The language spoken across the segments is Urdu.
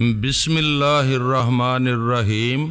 بسم اللہ الرحمن الرحیم۔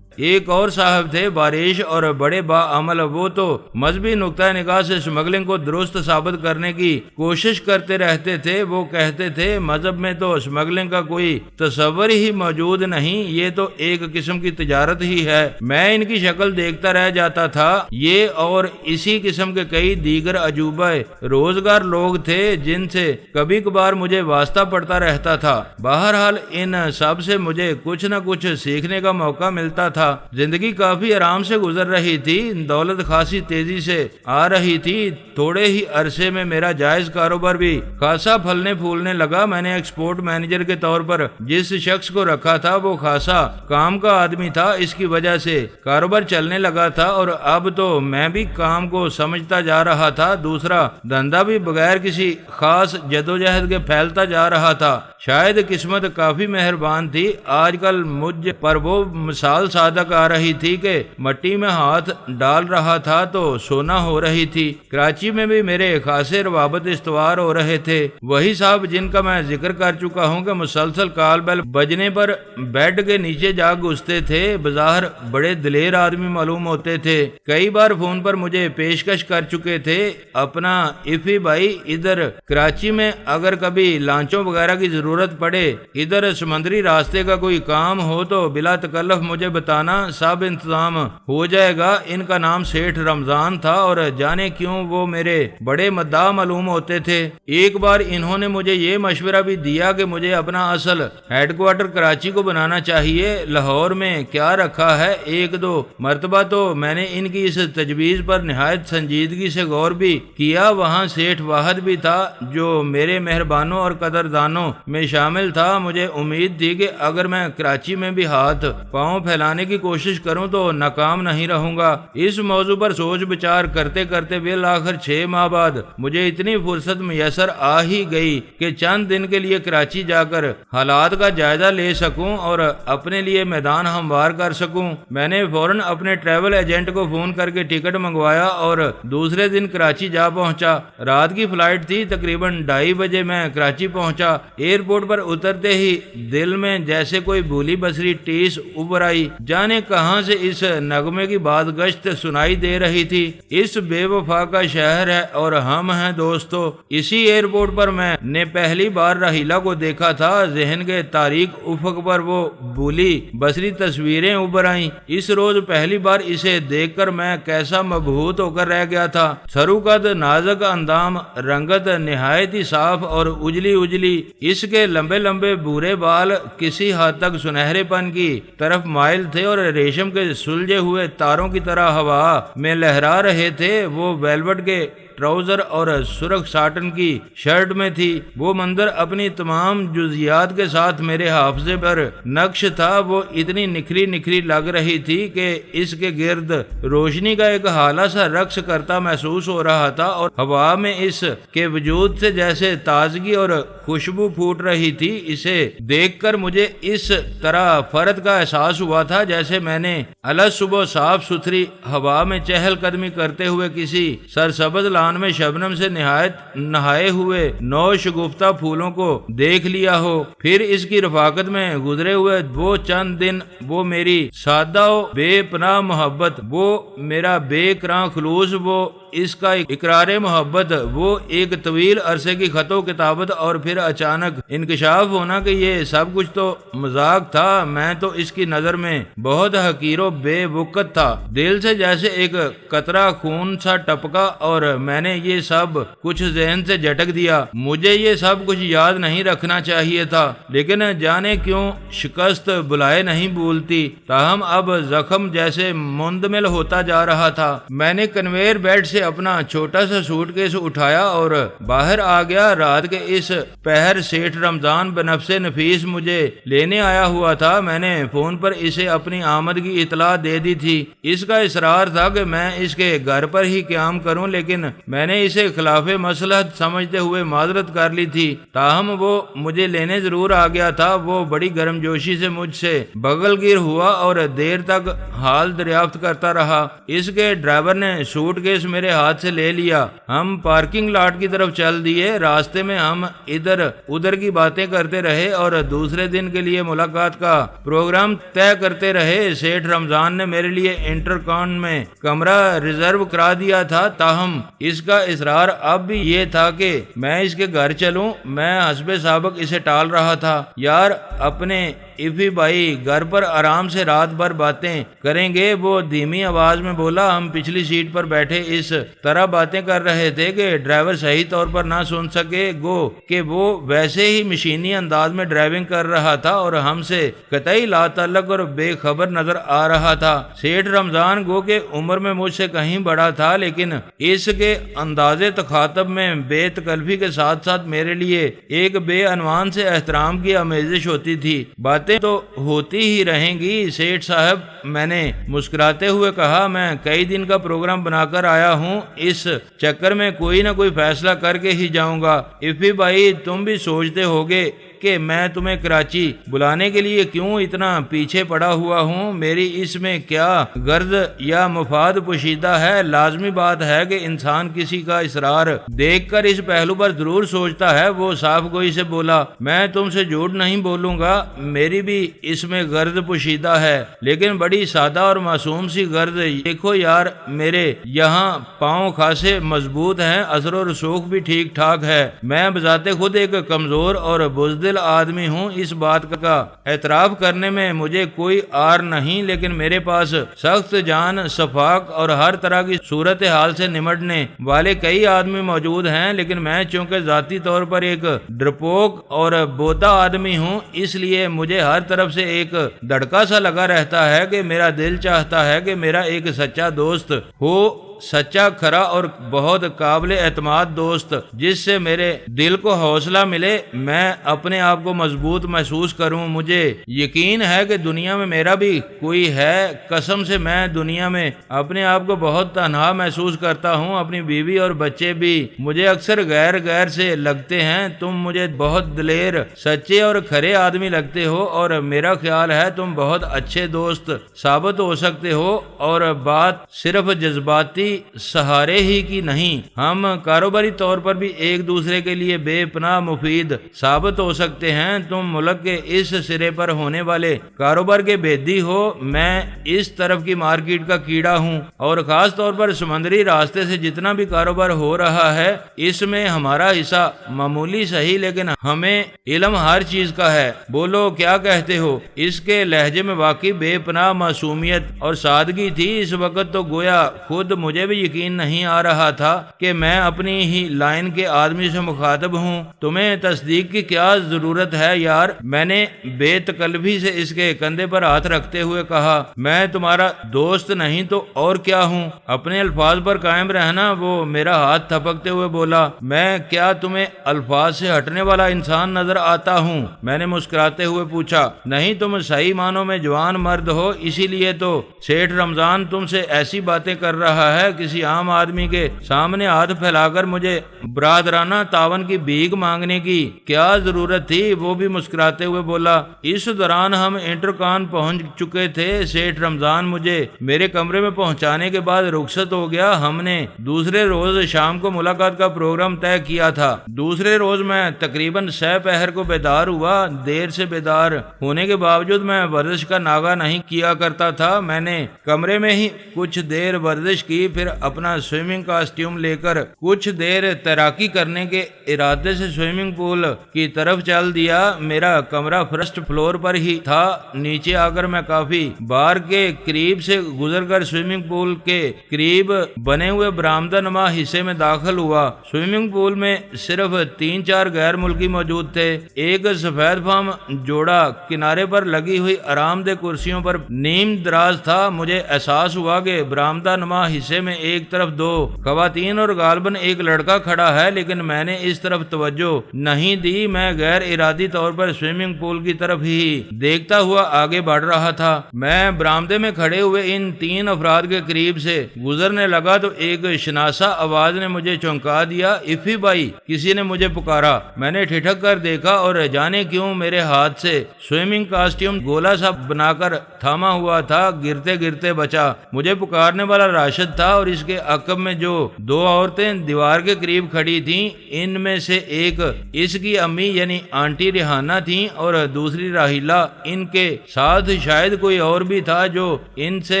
ایک اور صاحب تھے بارش اور بڑے باعمل، وہ تو مذہبی نقطہ نگاہ سے اسمگلنگ کو درست ثابت کرنے کی کوشش کرتے رہتے تھے۔ وہ کہتے تھے مذہب میں تو اسمگلنگ کا کوئی تصور ہی موجود نہیں، یہ تو ایک قسم کی تجارت ہی ہے۔ میں ان کی شکل دیکھتا رہ جاتا تھا۔ یہ اور اسی قسم کے کئی دیگر عجوبہ روزگار لوگ تھے جن سے کبھی کبھار مجھے واسطہ پڑتا رہتا تھا۔ بہرحال ان سب سے مجھے کچھ نہ کچھ سیکھنے کا موقع ملتا تھا۔ زندگی کافی آرام سے گزر رہی تھی، دولت خاصی تیزی سے آ رہی تھی۔ تھوڑے ہی عرصے میں میرا جائز کاروبار بھی خاصا پھلنے پھولنے لگا۔ میں نے ایکسپورٹ مینیجر کے طور پر جس شخص کو رکھا تھا وہ خاصا کام کا آدمی تھا، اس کی وجہ سے کاروبار چلنے لگا تھا اور اب تو میں بھی کام کو سمجھتا جا رہا تھا۔ دوسرا دھندا بھی بغیر کسی خاص جدوجہد کے پھیلتا جا رہا تھا۔ شاید قسمت کافی مہربان تھی، آج کل مجھ پر وہ مثال صادق آ رہی تھی کہ مٹی میں ہاتھ ڈال رہا تھا تو سونا ہو رہی تھی۔ کراچی میں بھی میرے خاصے روابط استوار ہو رہے تھے۔ وہی صاحب جن کا میں ذکر کر چکا ہوں کہ مسلسل کال بیل بجنے پر بیڈ کے نیچے جا گھستے تھے، بظاہر بڑے دلیر آدمی معلوم ہوتے تھے۔ کئی بار فون پر مجھے پیشکش کر چکے تھے، اپنا افی بھائی ادھر کراچی میں اگر کبھی لانچوں وغیرہ کی ضرورت پڑے، ادھر سمندری راستے کا کوئی کام ہو تو بلا تکلف مجھے بتانا، سب انتظام ہو جائے گا۔ ان کا نام سیٹھ رمضان تھا اور جانے کیوں وہ میرے بڑے مداح معلوم ہوتے تھے۔ ایک بار انہوں نے مجھے یہ مشورہ بھی دیا کہ مجھے اپنا اصل ہیڈ کوارٹر کراچی کو بنانا چاہیے، لاہور میں کیا رکھا ہے۔ ایک دو مرتبہ تو میں نے ان کی اس تجویز پر نہایت سنجیدگی سے غور بھی کیا۔ وہاں سیٹھ واحد بھی تھا جو میرے مہربانوں اور قدردانوں میں شامل تھا۔ مجھے امید تھی کہ اگر میں کراچی میں بھی ہاتھ پاؤں پھیلانے کی کوشش کروں تو ناکام نہیں رہوں گا۔ اس موضوع پر سوچ بچار کرتے کرتے بالآخر 6 ماہ بعد مجھے اتنی فرصت میسر آ ہی گئی کہ چند دن کے لیے کراچی جا کر حالات کا جائزہ لے سکوں اور اپنے لیے میدان ہموار کر سکوں۔ میں نے فوراً اپنے ٹریول ایجنٹ کو فون کر کے ٹکٹ منگوایا اور دوسرے دن کراچی جا پہنچا۔ رات کی فلائٹ تھی، تقریباً 2:30 بجے میں کراچی پہنچا۔ ایئرپورٹ پر اترتے ہی دل میں جیسے کوئی بھولی بسری ٹیس ابھر آئی، جانے کہاں سے اس نغمے کی بات گشت سنائی دے رہی تھی۔ اس بے وفا کا شہر ہے اور ہم ہیں دوستو۔ اسی ایئرپورٹ پر میں نے پہلی بار راحیلہ کو دیکھا تھا۔ ذہن کے تاریک افق پر وہ بھولی بسری تصویریں ابھر آئیں۔ اس روز پہلی بار اسے دیکھ کر میں کیسا مبہوت ہو کر رہ گیا تھا۔ سرو قد، نازک اندام، رنگت نہایت ہی صاف اور اجلی اجلی، اس کے لمبے لمبے بھورے بال کسی حد تک سنہرے پن کی طرف مائل تھے اور ریشم کے سلجھے ہوئے تاروں کی طرح ہوا میں لہرا رہے تھے۔ وہ ویلوٹ کے ٹراؤزر اور سرخ ساٹن کی شرٹ میں تھی۔ وہ منظر اپنی تمام جزیات کے ساتھ میرے حافظے پر نقش تھا۔ وہ اتنی نکھری نکھری لگ رہی تھی کہ اس کے گرد روشنی کا ایک حالہ سا رقص کرتا محسوس ہو رہا تھا اور ہوا میں اس کے وجود سے جیسے تازگی اور خوشبو پھوٹ رہی تھی۔ اسے دیکھ کر مجھے اس طرح فرد کا احساس ہوا تھا جیسے میں نے الگ صبح صاف ستھری ہوا میں چہل قدمی کرتے ہوئے کسی سرسبز میں شبنم سے نہائے ہوئے نو شگفتہ پھولوں کو دیکھ لیا ہو۔ پھر اس کی رفاقت میں گزرے ہوئے وہ چند دن، وہ میری سادہ و بے پناہ محبت، وہ میرا بے کراں خلوص، وہ اس کا اقرار محبت، وہ ایک طویل عرصے کی خط و کتابت اور پھر اچانک انکشاف ہونا کہ یہ سب کچھ تو مذاق تھا۔ میں تو اس کی نظر میں بہت حقیر و بے وقت تھا۔ دل سے جیسے ایک قطرہ خون سا ٹپکا اور میں نے یہ سب کچھ ذہن سے جھٹک دیا۔ مجھے یہ سب کچھ یاد نہیں رکھنا چاہیے تھا، لیکن جانے کیوں شکست بلائے نہیں بھولتی۔ تاہم اب زخم جیسے مندمل ہوتا جا رہا تھا۔ میں نے کنویئر بیلٹ سے اپنا چھوٹا سا سوٹ کیس اٹھایا اور باہر آ گیا۔ رات کے اس پہر سیٹھ رمضان بنفس نفیس مجھے لینے آیا ہوا تھا۔ میں نے فون پر اسے اپنی آمد کی اطلاع دے دی تھی۔ اس کا اصرار تھا کہ میں اس کے گھر پر ہی قیام کروں، لیکن میں نے اسے خلاف مصلحت سمجھتے ہوئے معذرت کر لی تھی۔ تاہم وہ مجھے لینے ضرور آ گیا تھا۔ وہ بڑی گرم جوشی سے مجھ سے بغل گیر ہوا اور دیر تک حال دریافت کرتا رہا۔ اس کے ڈرائیور نے سوٹ کیس میرے میرے ہاتھ سے لے لیا۔ ہم پارکنگ لاٹ کی طرف چل دیے۔ راستے میں ہم ادھر ادھر کی باتیں کرتے رہے اور دوسرے دن کے لیے ملاقات کا پروگرام طے کرتے رہے۔ سیٹھ رمضان نے میرے لیے انٹرکان میں کمرہ ریزرو کرا دیا تھا، تاہم اس کا اصرار اب بھی یہ تھا کہ میں اس کے گھر چلوں۔ میں حسب سابق اسے ٹال رہا تھا۔ یار اپنے افی بھائی گھر پر آرام سے رات بھر باتیں کریں گے، وہ دھیمی آواز میں بولا۔ ہم پچھلی سیٹ پر بیٹھے اس طرح باتیں کر رہے تھے کہ ڈرائیور صحیح طور پر نہ سن سکے، گو کہ وہ ویسے ہی مشینی انداز میں ڈرائیونگ کر رہا تھا اور ہم سے قطعی لا تعلق اور بے خبر نظر آ رہا تھا۔ سیٹھ رمضان گو کہ عمر میں مجھ سے کہیں بڑا تھا، لیکن اس کے انداز تخاطب میں بے تکلفی کے ساتھ ساتھ میرے لیے ایک بے عنوان سے احترام کی آمیزش ہوتی تھی۔ باتیں تو ہوتی ہی رہیں گی سیٹھ صاحب، میں نے مسکراتے ہوئے کہا۔ میں کئی دن کا پروگرام بنا کر آیا ہوں، اس چکر میں کوئی نہ کوئی فیصلہ کر کے ہی جاؤں گا۔ افی بھائی تم بھی سوچتے ہوگے کہ میں تمہیں کراچی بلانے کے لیے کیوں اتنا پیچھے پڑا ہوا ہوں، میری اس میں کیا غرض یا مفاد پوشیدہ ہے؟ لازمی بات ہے کہ انسان کسی کا اصرار دیکھ کر اس پہلو پر ضرور سوچتا ہے۔ وہ صاف گوئی سے بولا، میں تم سے جھوٹ نہیں بولوں گا، میری بھی اس میں غرض پوشیدہ ہے، لیکن بڑی سادہ اور معصوم سی غرض۔ دیکھو یار، میرے یہاں پاؤں خاصے مضبوط ہیں، اثر و رسوخ بھی ٹھیک ٹھاک ہے۔ میں بذات خود ایک کمزور اور بزدل آدمی ہوں، اس بات کا اعتراف کرنے میں مجھے کوئی عار نہیں، لیکن میرے پاس سخت جان، شفاق اور ہر طرح کی صورتحال سے نمٹنے والے کئی آدمی موجود ہیں، لیکن میں چونکہ ذاتی طور پر ایک ڈرپوک اور بوتا آدمی ہوں، اس لیے مجھے ہر طرف سے ایک دھڑکا سا لگا رہتا ہے کہ میرا دل چاہتا ہے کہ میرا ایک سچا دوست ہو، سچا، کھرا اور بہت قابل اعتماد دوست، جس سے میرے دل کو حوصلہ ملے، میں اپنے آپ کو مضبوط محسوس کروں۔ مجھے یقین ہے کہ دنیا میں میرا بھی کوئی ہے، قسم سے میں دنیا میں اپنے آپ کو بہت تنہا محسوس کرتا ہوں۔ اپنی بیوی اور بچے بھی مجھے اکثر غیر سے لگتے ہیں۔ تم مجھے بہت دلیر، سچے اور کھرے آدمی لگتے ہو، اور میرا خیال ہے تم بہت اچھے دوست ثابت ہو سکتے ہو، اور بات صرف جذباتی سہارے ہی کی نہیں، ہم کاروباری طور پر بھی ایک دوسرے کے لیے بے پناہ مفید ثابت ہو سکتے ہیں۔ تم ملک کے اس سرے پر ہونے والے کاروبار کے بیدی ہو، میں اس طرف کی مارکیٹ کا کیڑا ہوں، اور خاص طور پر سمندری راستے سے جتنا بھی کاروبار ہو رہا ہے، اس میں ہمارا حصہ معمولی صحیح، لیکن ہمیں علم ہر چیز کا ہے۔ بولو کیا کہتے ہو؟ اس کے لہجے میں واقعی بے پناہ معصومیت اور سادگی تھی۔ اس وقت تو گویا خود مجھے بھی یقین نہیں آ رہا تھا کہ میں اپنی ہی لائن کے آدمی سے مخاطب ہوں۔ تمہیں تصدیق کی کیا ضرورت ہے یار، میں نے بے تکلفی سے اس کے کندھے پر ہاتھ رکھتے ہوئے کہا۔ میں تمہارا دوست نہیں تو اور کیا ہوں؟ اپنے الفاظ پر قائم رہنا۔ وہ میرا ہاتھ تھپکتے ہوئے بولا، میں کیا تمہیں الفاظ سے ہٹنے والا انسان نظر آتا ہوں؟ میں نے مسکراتے ہوئے پوچھا۔ نہیں، تم صحیح معنوں میں جوان مرد ہو، اسی لیے تو سیٹھ رمضان تم سے ایسی باتیں کر رہا ہے۔ کسی عام آدمی کے سامنے ہاتھ پھیلا کر مجھے برادرانہ تعاون کی بھیک مانگنے کی کیا ضرورت تھی؟ وہ بھی مسکراتے ہوئے بولا۔ اس دوران ہم انٹرکان پہنچ چکے تھے۔ سیٹھ رمضان مجھے میرے کمرے میں پہنچانے کے بعد رخصت ہو گیا۔ ہم نے دوسرے روز شام کو ملاقات کا پروگرام طے کیا تھا۔ دوسرے روز میں تقریباً 6 پہر کو بیدار ہوا۔ دیر سے بیدار ہونے کے باوجود میں ورزش کا ناغہ نہیں کیا کرتا تھا۔ میں نے کمرے میں ہی کچھ دیر ورزش کی، پھر اپنا سوئمنگ کاسٹیوم لے کر کچھ دیر تیراکی کرنے کے ارادے سے سوئمنگ پول کی طرف چل دیا۔ میرا کمرہ فرسٹ فلور پر ہی تھا۔ نیچے آ کر میں کافی بار کے قریب سے گزر کر سوئمنگ پول کے قریب بنے ہوئے برآمدہ نما حصے میں داخل ہوا۔ سوئمنگ پول میں صرف 3-4 غیر ملکی موجود تھے۔ ایک سفید فام جوڑا کنارے پر لگی ہوئی آرام دہ کرسیوں پر نیم دراز تھا۔ مجھے احساس ہوا کہ برآمدہ نما حصے میں ایک طرف 2 خواتین اور غالباً ایک لڑکا کھڑا ہے، لیکن میں نے اس طرف توجہ نہیں دی۔ میں غیر ارادی طور پر سوئمنگ پول کی طرف ہی دیکھتا ہوا آگے بڑھ رہا تھا۔ میں برآمدے میں کھڑے ہوئے ان 3 افراد کے قریب سے گزرنے لگا تو ایک شناسا آواز نے مجھے چونکا دیا۔ افی بھائی، کسی نے مجھے پکارا۔ میں نے ٹھٹک کر دیکھا اور جانے کیوں میرے ہاتھ سے سوئمنگ کاسٹیوم گولا سا بنا کر تھاما ہوا تھا، گرتے گرتے بچا۔ مجھے پکارنے والا راشد تھا۔ اور اس کے عقب میں جو دو عورتیں دیوار کے قریب کھڑی تھیں، ان میں سے ایک اس کی امی یعنی آنٹی ریحانہ تھیں اور دوسری راحیلہ۔ ان کے ساتھ شاید کوئی اور بھی تھا جو ان سے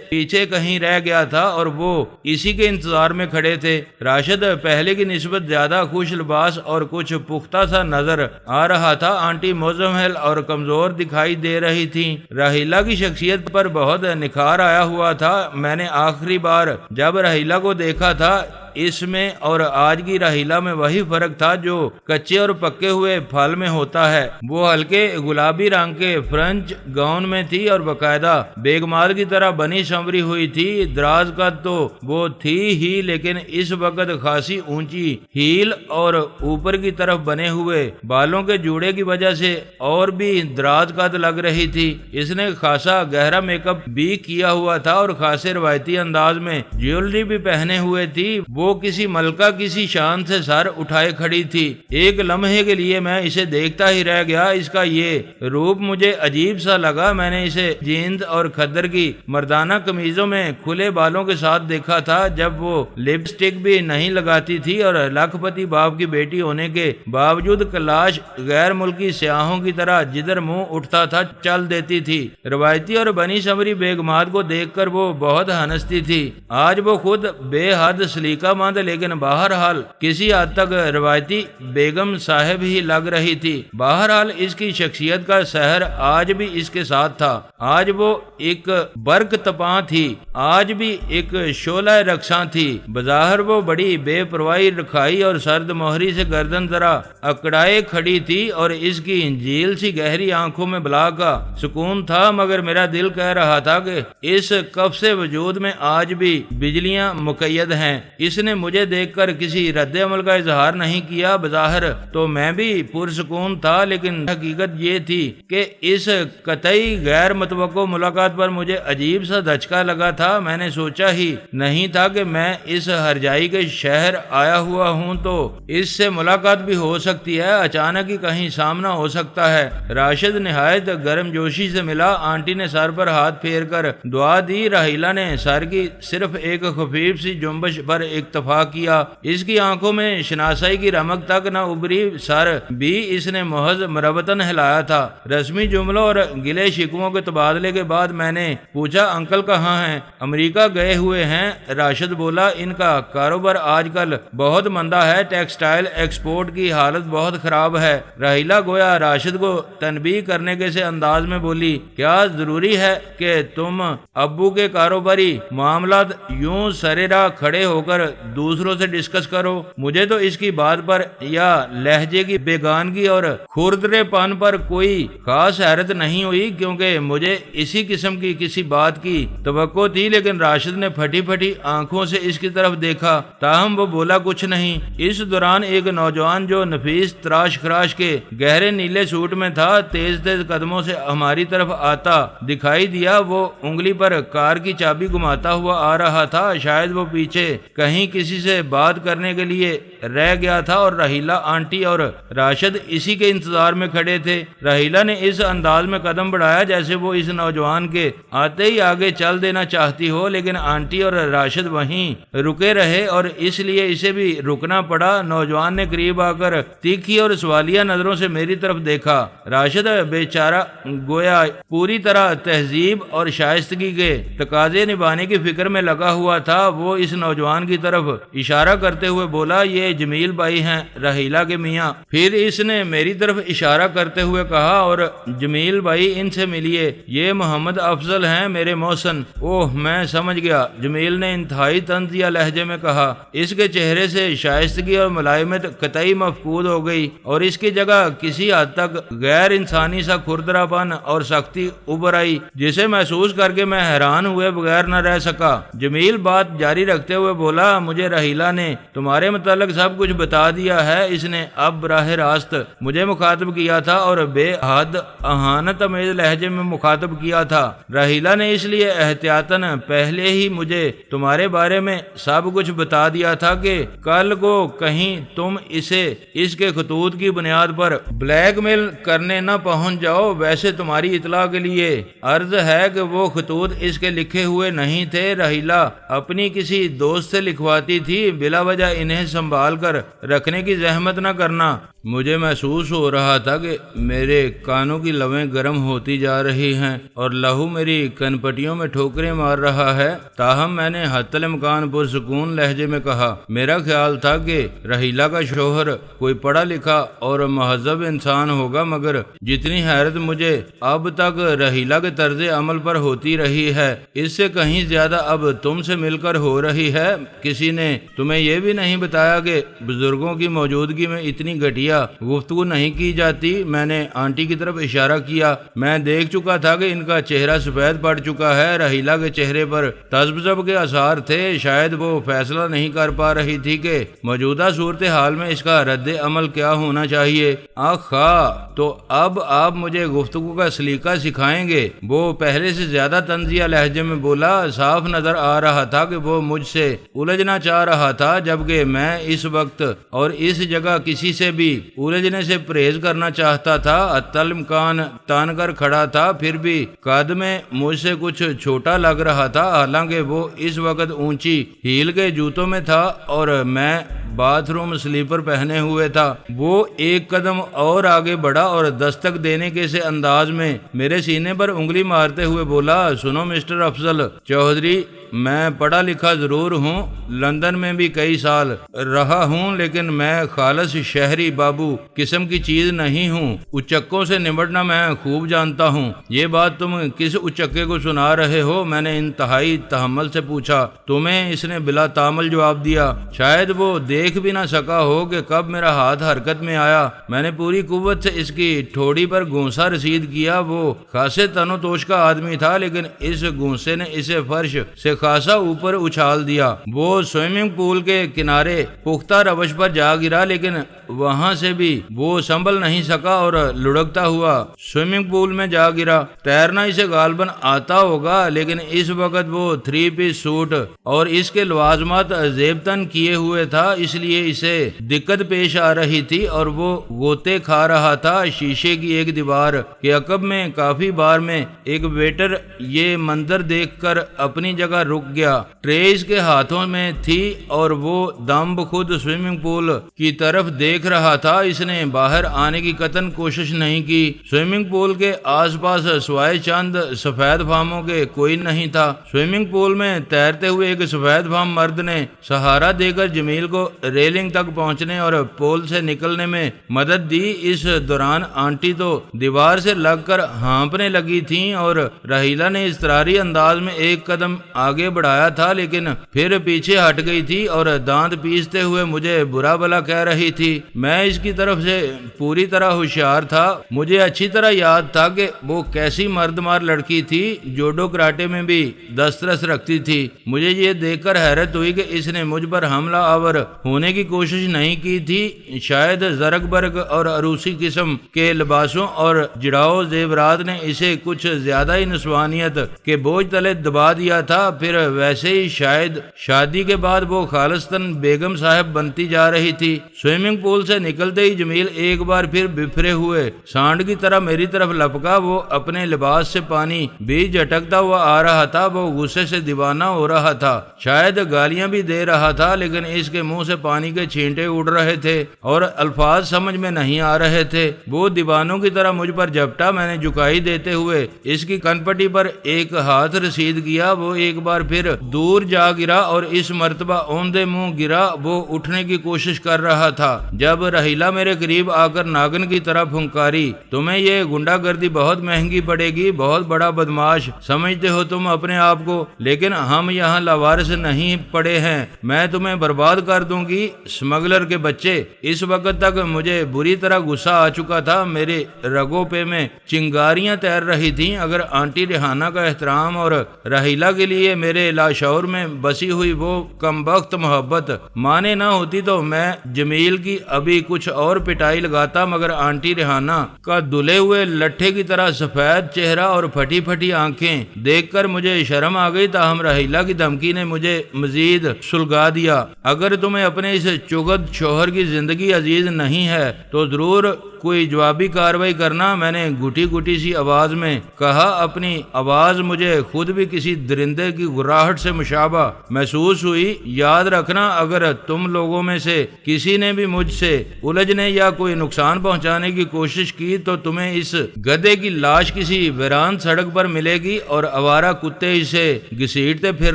پیچھے کہیں رہ گیا تھا اور وہ اسی کے انتظار میں کھڑے تھے۔ راشد پہلے کی نسبت زیادہ خوش لباس اور کچھ پختہ سا نظر آ رہا تھا۔ آنٹی مزمحل اور کمزور دکھائی دے رہی تھی۔ راحیلہ کی شخصیت پر بہت نکھار آیا ہوا تھا۔ میں نے آخری بار جب راحیلہ کو دیکھا تھا، اس میں اور آج کی راحیلہ میں وہی فرق تھا جو کچے اور پکے ہوئے پھل میں ہوتا ہے۔ وہ ہلکے گلابی رنگ کے فرنچ گاؤن میں تھی اور باقاعدہ بیگمات کی طرح بنی سنوری ہوئی تھی۔ دراز قد تو وہ تھی ہی، لیکن اس وقت خاصی اونچی ہیل اور اوپر کی طرف بنے ہوئے بالوں کے جوڑے کی وجہ سے اور بھی دراز قد لگ رہی تھی۔ اس نے خاصا گہرا میک اپ بھی کیا ہوا تھا اور خاصے روایتی انداز میں جیولری بھی پہنے ہوئے تھی۔ وہ کسی ملکہ کسی شان سے سر اٹھائے کھڑی تھی۔ ایک لمحے کے لیے میں اسے دیکھتا ہی رہ گیا۔ اس کا یہ روپ مجھے عجیب سا لگا۔ میں نے اسے جینز اور کھدر کی مردانہ قمیضوں میں کھلے بالوں کے ساتھ دیکھا تھا، جب وہ لپسٹک بھی نہیں لگاتی تھی اور لاکھ پتی باپ کی بیٹی ہونے کے باوجود کلاش غیر ملکی سیاحوں کی طرح جدھر منہ اٹھتا تھا چل دیتی تھی۔ روایتی اور بنی سنوری بیگمات کو دیکھ کر وہ بہت ہنستی تھی۔ آج وہ خود بے حد سلیقہ مند لیکن بہرحال کسی حد تک روایتی بیگم صاحب ہی لگ رہی تھی۔ بہرحال اس کی شخصیت کا سحر آج بھی اس کے ساتھ تھا۔ آج وہ ایک برق تپاں تھی، آج بھی ایک شعلہ رقصاں تھی۔ بظاہر وہ بڑی بے پرواہی رکھائی اور سرد موہری سے گردن ذرا اکڑائے کھڑی تھی اور اس کی جھیل سی گہری آنکھوں میں بلا کا سکون تھا، مگر میرا دل کہہ رہا تھا کہ اس قفس وجود میں آج بھی بجلیاں مقید ہیں۔ اس نے مجھے دیکھ کر کسی رد عمل کا اظہار نہیں کیا۔ بظاہر تو میں بھی پرسکون تھا، لیکن حقیقت یہ تھی کہ اس قطعی غیر متوقع ملاقات پر مجھے عجیب سا دھچکا لگا تھا۔ میں نے سوچا ہی نہیں تھا کہ میں اس ہرجائی کے شہر آیا ہوا ہوں تو اس سے ملاقات بھی ہو سکتی ہے، اچانک ہی کہیں سامنا ہو سکتا ہے۔ راشد نہایت گرم جوشی سے ملا۔ آنٹی نے سر پر ہاتھ پھیر کر دعا دی۔ راحیلہ نے سر کی صرف ایک خفیف سی جنبش پر اکتفا کیا۔ اس کی آنکھوں میں شناسائی کی رمق تک نہ ابری، سر بھی اس نے محض مربتاً ہلایا تھا۔ رسمی جملوں اور گلے شکووں کے تبادلے کے بعد میں نے پوچھا، انکل کہاں ہیں؟ امریکہ گئے ہوئے ہیں، راشد بولا۔ ان کا کاروبار آج کل بہت مندہ ہے، ٹیکسٹائل ایکسپورٹ کی حالت بہت خراب ہے۔ راحیلہ گویا راشد کو تنبیہ کرنے کے سے انداز میں بولی، کیا ضروری ہے کہ تم ابو کے کاروباری معاملات یوں سرے راہ کھڑے ہو کر دوسروں سے ڈسکس کرو؟ مجھے تو اس کی بات پر یا لہجے کی بیگانگی اور کھردرے پن پر کوئی خاص حیرت نہیں ہوئی، کیونکہ مجھے اسی قسم کی کسی بات کی توقع تھی، لیکن راشد نے پھٹی پھٹی آنکھوں سے اس کی طرف دیکھا، تاہم وہ بولا کچھ نہیں۔ اس دوران ایک نوجوان جو نفیس تراش خراش کے گہرے نیلے سوٹ میں تھا تیز تیز قدموں سے ہماری طرف آتا دکھائی دیا۔ وہ انگلی پر کار کی چابی گھماتا ہوا آ رہا تھا، شاید وہ پیچھے کہیں کسی سے بات کرنے کے لیے رہ گیا تھا اور راحیلہ آنٹی اور راشد اسی کے انتظار میں کھڑے تھے۔ راحیلہ نے اس انداز میں قدم بڑھایا جیسے وہ اس نوجوان کے آتے ہی آگے چل دینا چاہتی ہو، لیکن آنٹی اور راشد وہیں رکے رہے اور اس لیے اسے بھی رکنا پڑا۔ نوجوان نے قریب آ کر تیکھی اور سوالیہ نظروں سے میری طرف دیکھا۔ راشد بیچارہ گویا پوری طرح تہذیب اور شائستگی کے تقاضے نبھانے کی فکر میں لگا ہوا تھا۔ وہ اس نوجوان کی طرف اشارہ کرتے ہوئے بولا، یہ جمیل بھائی ہیں، راحیلہ کے میاں۔ پھر اس نے میری طرف اشارہ کرتے ہوئے کہا، اور جمیل بھائی ان سے ملیے، یہ محمد افضل ہیں، میرے محسن۔ اوہ، میں سمجھ گیا، جمیل نے انتہائی طنزیہ لہجے میں کہا۔ اس کے چہرے سے شائستگی اور ملائمت قطعی مفقود ہو گئی اور اس کی جگہ کسی حد تک غیر انسانی سا کھردرا پن اور سختی ابھر آئی، جسے محسوس کر کے میں حیران ہوئے بغیر نہ رہ سکا۔ جمیل بات جاری رکھتے ہوئے بولا، مجھے رحیلہ نے تمہارے متعلق سب کچھ بتا دیا ہے۔ اس نے اب براہ راست مجھے مخاطب کیا تھا اور بے حد اہانت امیز لہجے میں مخاطب کیا تھا۔ رحیلہ نے اس لیے احتیاطاً پہلے ہی مجھے تمہارے بارے میں سب کچھ بتا دیا تھا کہ کل کو کہیں تم اسے اس کے خطوط کی بنیاد پر بلیک میل کرنے نہ پہنچ جاؤ۔ ویسے تمہاری اطلاع کے لیے عرض ہے کہ وہ خطوط اس کے لکھے ہوئے نہیں تھے، رحیلہ اپنی کسی دوست سے لکھواتی تھی، بلا وجہ انہیں سنبھال کر رکھنے کی زحمت نہ کرنا۔ مجھے محسوس ہو رہا تھا کہ میرے کانوں کی لویں گرم ہوتی جا رہی ہیں اور لہو میری کنپٹیوں میں ٹھوکریں مار رہا ہے، تاہم میں نے حتی الامکان پرسکون لہجے میں کہا، میرا خیال تھا کہ رحیلہ کا شوہر کوئی پڑھا لکھا اور مہذب انسان ہوگا، مگر جتنی حیرت مجھے اب تک رحیلہ کے طرز عمل پر ہوتی رہی ہے، اس سے کہیں زیادہ اب تم سے مل کر ہو رہی ہے۔ کسی نے تمہیں یہ بھی نہیں بتایا کہ بزرگوں کی موجودگی میں اتنی گھٹیا گفتگو نہیں کی جاتی؟ میں نے آنٹی کی طرف اشارہ کیا۔ میں دیکھ چکا تھا کہ ان کا چہرہ سفید پڑ چکا ہے۔ رحیلہ کے چہرے پر تذبذب کے آثار تھے، شاید وہ فیصلہ نہیں کر پا رہی تھی کہ موجودہ صورتحال میں اس کا رد عمل کیا ہونا چاہیے۔ آخا، تو اب آپ مجھے گفتگو کا سلیقہ سکھائیں گے؟ وہ پہلے سے زیادہ طنزیہ لہجے میں بولا۔ صاف نظر آ رہا تھا کہ وہ مجھ سے الجھنا چاہ رہا تھا، جبکہ میں اس وقت اور اس جگہ کسی سے بھی الجھنے سے پرہیز کرنا چاہتا تھا۔ حتی الامکان تان کر کھڑا تھا، پھر بھی قد میں مجھ سے کچھ چھوٹا لگ رہا تھا، حالانکہ وہ اس وقت اونچی ہیل کے جوتوں میں تھا اور میں باتھ روم سلیپر پہنے ہوئے تھا۔ وہ ایک قدم اور آگے بڑھا اور دستک دینے کے سے انداز میں میرے سینے پر انگلی مارتے ہوئے بولا، سنو مسٹر افضل چودھری، میں پڑھا لکھا ضرور ہوں، لندن میں بھی کئی سال رہا ہوں، لیکن میں خالص شہری بابو قسم کی چیز نہیں ہوں۔ اچکوں سے نمٹنا میں خوب جانتا ہوں۔ یہ بات تم کس اچکے کو سنا رہے ہو؟ میں نے انتہائی تحمل سے پوچھا۔ تمہیں؟ اس نے بلا تامل جواب دیا۔ شاید وہ دیکھ بھی نہ سکا ہو کہ کب میرا ہاتھ حرکت میں آیا۔ میں نے پوری قوت سے اس کی ٹھوڑی پر گونسا رسید کیا۔ وہ خاصے تن و توش کا آدمی تھا، لیکن اس گونسے نے اسے فرش سے خاصا اوپر اچھال دیا۔ وہ سوئمنگ پول کے کنارے پختہ روش پر جا گرا، لیکن وہاں سے بھی وہ سنبھل نہیں سکا اور لڑکتا ہوا سوئمنگ پول میں جا گرا۔ تیرنا اسے غالباً آتا ہوگا، لیکن اس وقت وہ 3 پیس سوٹ اور اس کے لوازمات زیب تن کیے ہوئے تھا، اس لیے اسے دقت پیش آ رہی تھی اور وہ غوطے کھا رہا تھا۔ شیشے کی ایک دیوار کے عقب میں کافی بار میں ایک ویٹر یہ منظر دیکھ کر اپنی جگہ رک گیا۔ ٹرے اس کے ہاتھوں میں تھی اور وہ دم بخود سوئمنگ پول کی طرف دیکھ رہا تھا۔ اس نے باہر آنے کی قطعاً کوشش نہیں کی۔ سوئمنگ پول کے آس پاس سوائے چند سفید فاموں کے کوئی نہیں تھا۔ سوئمنگ پول میں تیرتے ہوئے ایک سفید فام مرد نے سہارا دے کر جمیل کو ریلنگ تک پہنچنے اور پول سے نکلنے میں مدد دی۔ اس دوران آنٹی تو دیوار سے لگ کر ہانپنے لگی تھیں اور رحیلہ نے اضطراری انداز میں ایک قدم آگے بڑھایا تھا، لیکن پھر پیچھے ہٹ گئی تھی اور دانت پیستے ہوئے مجھے برا بھلا کہہ رہی تھی۔ میں اس کی طرف سے پوری طرح ہوشیار تھا۔ مجھے اچھی طرح یاد تھا کہ وہ کیسی مردمار لڑکی تھی، جوڈو کراٹے میں بھی دسترس رکھتی تھی۔ مجھے یہ دیکھ کر حیرت ہوئی کہ اس نے مجھ پر حملہ آور ہونے کی کوشش نہیں کی تھی۔ شاید زرگ برگ اور عروسی قسم کے لباسوں اور جڑاؤ زیورات نے اسے کچھ زیادہ ہی نسوانیت کے بوجھ تلے دبا دیا تھا۔ پھر ویسے ہی شاید شادی کے بعد وہ خالصتاً بیگم صاحب بنتی جا رہی تھی۔ سوئمنگ پول سے نکلتے ہی جمیل ایک بار پھر بفرے ہوئے سانڈ کی طرح میری طرف لپکا۔ وہ اپنے لباس سے پانی بھی جھٹکتا ہوا آ رہا تھا۔ وہ غصے سے دیوانہ ہو رہا تھا، شاید گالیاں بھی دے رہا تھا، لیکن اس کے منہ سے پانی کے چھینٹے اڑ رہے تھے اور الفاظ سمجھ میں نہیں آ رہے تھے۔ وہ دیوانوں کی طرح مجھ پر جھپٹا۔ میں نے جھکائی دیتے ہوئے اس کی کنپٹی پر ایک ہاتھ رسید کیا۔ وہ ایک بار پھر دور جا گرا اور اس مرتبہ اوندے منہ گرا۔ وہ اٹھنے کی کوشش کر رہا تھا جب رحیلہ میرے قریب آ کر ناگن کی طرح پھنکاری، تمہیں یہ گنڈا گردی بہت مہنگی پڑے گی، بہت بڑا بدماش سمجھتے ہو تم اپنے آپ کو، لیکن ہم یہاں لاوارث نہیں پڑے ہیں، میں تمہیں برباد کر دوں گی۔ کی اسمگلر کے بچے۔ اس وقت تک مجھے بری طرح غصہ آ چکا تھا، میرے رگوں پہ میں چنگاریاں تیر رہی تھیں۔ اگر آنٹی ریحانہ کا احترام اور رحیلہ کے لیے میرے لاشعور میں بسی ہوئی وہ کمبخت محبت مانے نہ ہوتی تو میں جمیل کی ابھی کچھ اور پٹائی لگاتا، مگر آنٹی ریحانہ کا دھلے ہوئے لٹھے کی طرح سفید چہرہ اور پھٹی پھٹی آنکھیں دیکھ کر مجھے شرم آ گئی۔ تاہم رحیلہ کی دھمکی نے مجھے مزید سلگا دیا۔ اگر تمہیں اپنے اس چغد شوہر کی زندگی عزیز نہیں ہے تو ضرور کوئی جوابی کاروائی کرنا، میں نے گھٹی گھٹی سی آواز میں کہا۔ اپنی آواز مجھے خود بھی کسی درندے کی گراہٹ سے مشابہ محسوس ہوئی۔ یاد رکھنا، اگر تم لوگوں میں سے کسی نے بھی مجھ سے الجھنے یا کوئی نقصان پہنچانے کی کوشش کی تو تمہیں اس گدھے کی لاش کسی ویران سڑک پر ملے گی اور آوارہ کتے اسے گھسیٹتے پھر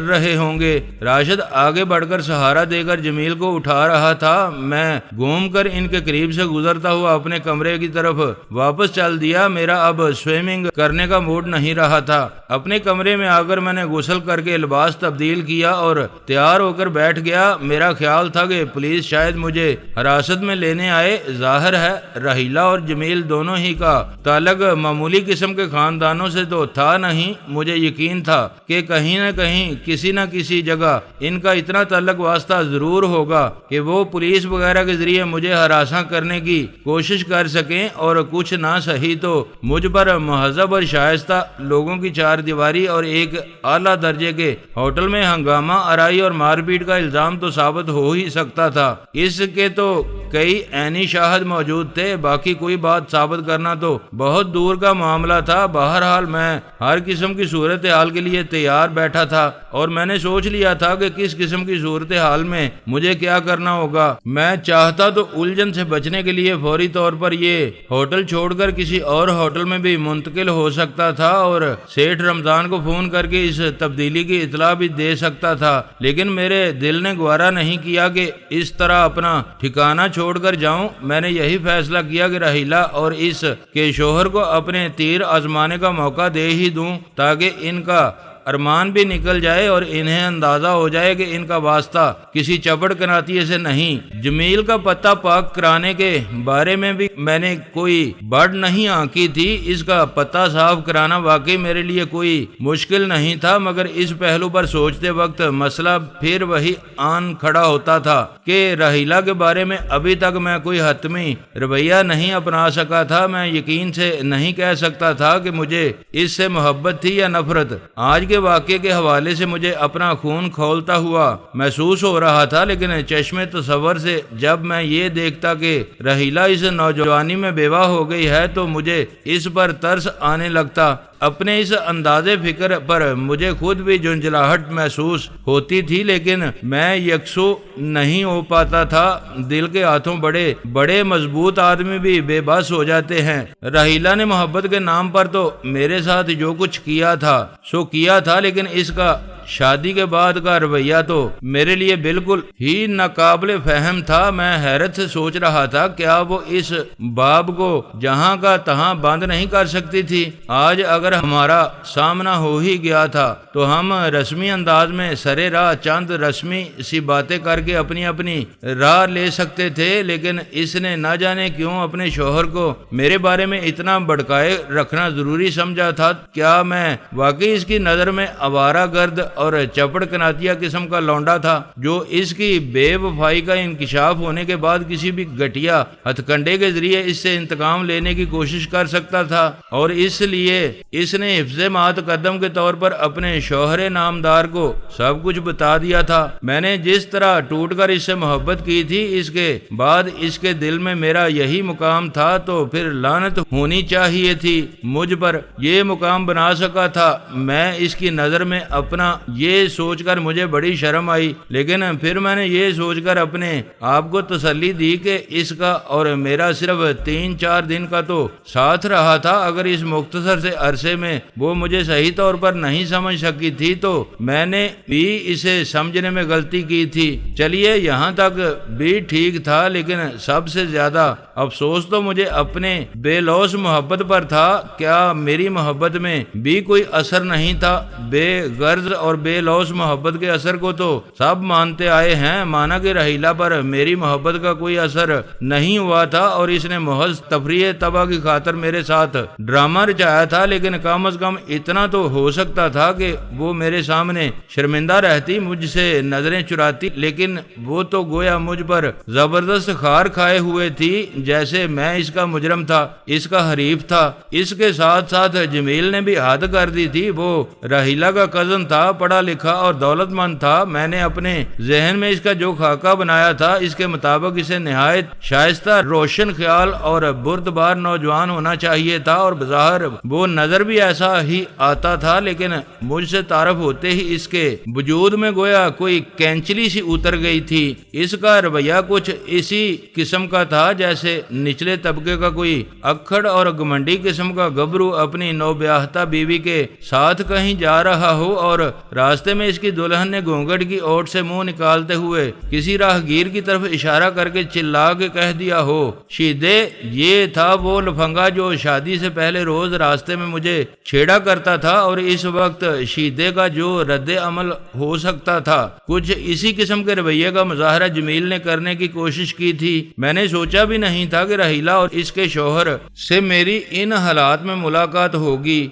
رہے ہوں گے۔ راشد آگے بڑھ کر سہارا دے کر جمیل کو اٹھا رہا تھا۔ میں گھوم کر ان کے قریب سے گزرتا ہوا اپنے کمرے کی طرف واپس چل دیا۔ میرا اب سوئمنگ کرنے کا موڈ نہیں رہا تھا۔ اپنے کمرے میں آ کر میں نے غسل کر کے لباس تبدیل کیا اور تیار ہو کر بیٹھ گیا۔ میرا خیال تھا کہ پولیس شاید مجھے حراست میں لینے آئے۔ ظاہر ہے رحیلہ اور جمیل دونوں ہی کا تعلق معمولی قسم کے خاندانوں سے تو تھا نہیں۔ مجھے یقین تھا کہ کہیں نہ کہیں کسی نہ کسی جگہ ان کا اتنا تعلق واسطہ ضرور ہوگا کہ وہ پولیس وغیرہ کے ذریعے مجھے ہراساں کرنے کی کوشش کر سکیں، اور کچھ نہ صحیح تو مجھ پر مہذب اور شائستہ لوگوں کی چار دیواری اور ایک اعلیٰ درجے کے ہوٹل میں ہنگامہ آرائی اور مار پیٹ کا الزام تو ثابت ہو ہی سکتا تھا۔ اس کے تو کئی عینی شاہد موجود تھے، باقی کوئی بات ثابت کرنا تو بہت دور کا معاملہ تھا۔ بہرحال میں ہر قسم کی صورتحال کے لیے تیار بیٹھا تھا اور میں نے سوچ لیا تھا کہ کس قسم کی صورتحال میں مجھے کیا کرنا ہوگا۔ میں چاہتا تو الجھن سے بچنے کے لیے فوری طور پر یہ ہوٹل چھوڑ کر کسی اور ہوٹل میں بھی منتقل ہو سکتا تھا اور سیٹھ رمضان کو فون کر کے اس تبدیلی کی اطلاع بھی دے سکتا تھا، لیکن میرے دل نے گوارا نہیں کیا کہ اس طرح اپنا ٹھکانہ چھوڑ کر جاؤں۔ میں نے یہی فیصلہ کیا کہ رحیلہ اور اس کے شوہر کو اپنے تیر آزمانے کا موقع دے ہی دوں تاکہ ان کا ارمان بھی نکل جائے اور انہیں اندازہ ہو جائے کہ ان کا واسطہ کسی چپڑ کناتیے سے نہیں۔ جمیل کا پتہ پاک کرانے کے بارے میں بھی میں نے کوئی بڑ نہیں آنکی تھی۔ اس کا پتہ صاف کرانا واقعی میرے لیے کوئی مشکل نہیں تھا، مگر اس پہلو پر سوچتے وقت مسئلہ پھر وہی آن کھڑا ہوتا تھا کہ رحیلہ کے بارے میں ابھی تک میں کوئی حتمی رویہ نہیں اپنا سکا تھا۔ میں یقین سے نہیں کہہ سکتا تھا کہ مجھے اس سے محبت تھی یا نفرت۔ آج کے واقعے کے حوالے سے مجھے اپنا خون کھولتا ہوا محسوس ہو رہا تھا، لیکن چشم تصور سے جب میں یہ دیکھتا کہ رحیلہ اس نوجوانی میں بیوہ ہو گئی ہے تو مجھے اس پر ترس آنے لگتا۔ اپنے اس انداز فکر پر مجھے خود بھی جھنجھلاہٹ محسوس ہوتی تھی، لیکن میں یکسو نہیں ہو پاتا تھا۔ دل کے ہاتھوں بڑے بڑے مضبوط آدمی بھی بے بس ہو جاتے ہیں۔ رحیلہ نے محبت کے نام پر تو میرے ساتھ جو کچھ کیا تھا سو کیا تھا، لیکن اس کا شادی کے بعد کا رویہ تو میرے لیے بالکل ہی ناقابل فہم تھا۔ میں حیرت سے سوچ رہا تھا کیا وہ اس باب کو جہاں کا تہاں بند نہیں کر سکتی تھی۔ آج اگر ہمارا سامنا ہو ہی گیا تھا تو ہم رسمی انداز میں سرے راہ چند رسمی سی باتیں کر کے اپنی اپنی راہ لے سکتے تھے، لیکن اس نے نہ جانے کیوں اپنے شوہر کو میرے بارے میں اتنا بھڑکائے رکھنا ضروری سمجھا تھا۔ کیا میں واقعی اس کی نظر میں آوارہ گرد اور چپڑ کناتیا قسم کا لونڈا تھا جو اس کی بے وفائی کا انکشاف ہونے کے بعد کسی بھی گھٹیا ہتھ کنڈے کے ذریعے اس سے انتقام لینے کی کوشش کر سکتا تھا؟ اور اس لیے اس نے حفظ مقدم کے طور پر اپنے شوہر نامدار کو سب کچھ بتا دیا تھا۔ میں نے جس طرح ٹوٹ کر اس سے محبت کی تھی، اس کے بعد اس کے دل میں میرا یہی مقام تھا، تو پھر لعنت ہونی چاہیے تھی مجھ پر۔ یہ مقام بنا سکا تھا۔ میں اس کی نظر میں اپنا یہ سوچ کر مجھے بڑی شرم آئی، لیکن پھر میں نے یہ سوچ کر اپنے آپ کو تسلی دی کہ اس کا اور میرا صرف 3-4 دن کا تو ساتھ رہا تھا۔ اگر اس مختصر سے عرصے میں وہ مجھے صحیح طور پر نہیں سمجھ سکی تھی تو میں نے بھی اسے سمجھنے میں غلطی کی تھی۔ چلیے یہاں تک بھی ٹھیک تھا، لیکن سب سے زیادہ افسوس تو مجھے اپنے بے لوث محبت پر تھا۔ کیا میری محبت میں بھی کوئی اثر نہیں تھا؟ بے غرض اور اور بے لوث محبت کے اثر کو تو سب مانتے آئے ہیں، مانا کہ رحیلہ پر میری محبت کا کوئی اثر نہیں ہوا تھا اور اس نے محض تفریح طبع کی خاطر میرے ساتھ ڈرامہ رچایا تھا، لیکن کم از کم اتنا تو ہو سکتا تھا کہ وہ میرے سامنے شرمندہ رہتی، مجھ سے نظریں چراتی، لیکن وہ تو گویا مجھ پر زبردست خار کھائے ہوئے تھی، جیسے میں اس کا مجرم تھا، اس کا حریف تھا۔ اس کے ساتھ ساتھ جمیل نے بھی حد کر دی تھی، وہ رحیلہ کا کزن تھا، پڑھا لکھا اور دولت مند تھا۔ میں نے اپنے ذہن میں اس کا جو خاکہ بنایا تھا، اس کے مطابق اسے نہایت شائستہ، روشن خیال اور بردبار نوجوان ہونا چاہیے تھا، اور بظاہر وہ نظر بھی ایسا ہی آتا تھا، لیکن مجھ سے تعارف ہوتے ہی اس کے وجود میں گویا کوئی کینچلی سی اتر گئی تھی۔ اس کا رویہ کچھ اسی قسم کا تھا جیسے نچلے طبقے کا کوئی اکھڑ اور گمنڈی قسم کا گبرو اپنی نوبیاہتا بیوی کے ساتھ کہیں جا رہا ہو اور راستے میں اس کی دلہن نے گھونگھٹ کی اوٹ سے منہ نکالتے ہوئے کسی راہگیر کی طرف اشارہ کر کے چلا کے کہہ دیا ہو، شیدے، یہ تھا وہ لفنگا جو شادی سے پہلے روز راستے میں مجھے چھیڑا کرتا تھا، اور اس وقت شیدے کا جو رد عمل ہو سکتا تھا کچھ اسی قسم کے رویے کا مظاہرہ جمیل نے کرنے کی کوشش کی تھی۔ میں نے سوچا بھی نہیں تھا کہ رحیلہ اور اس کے شوہر سے میری ان حالات میں ملاقات ہوگی۔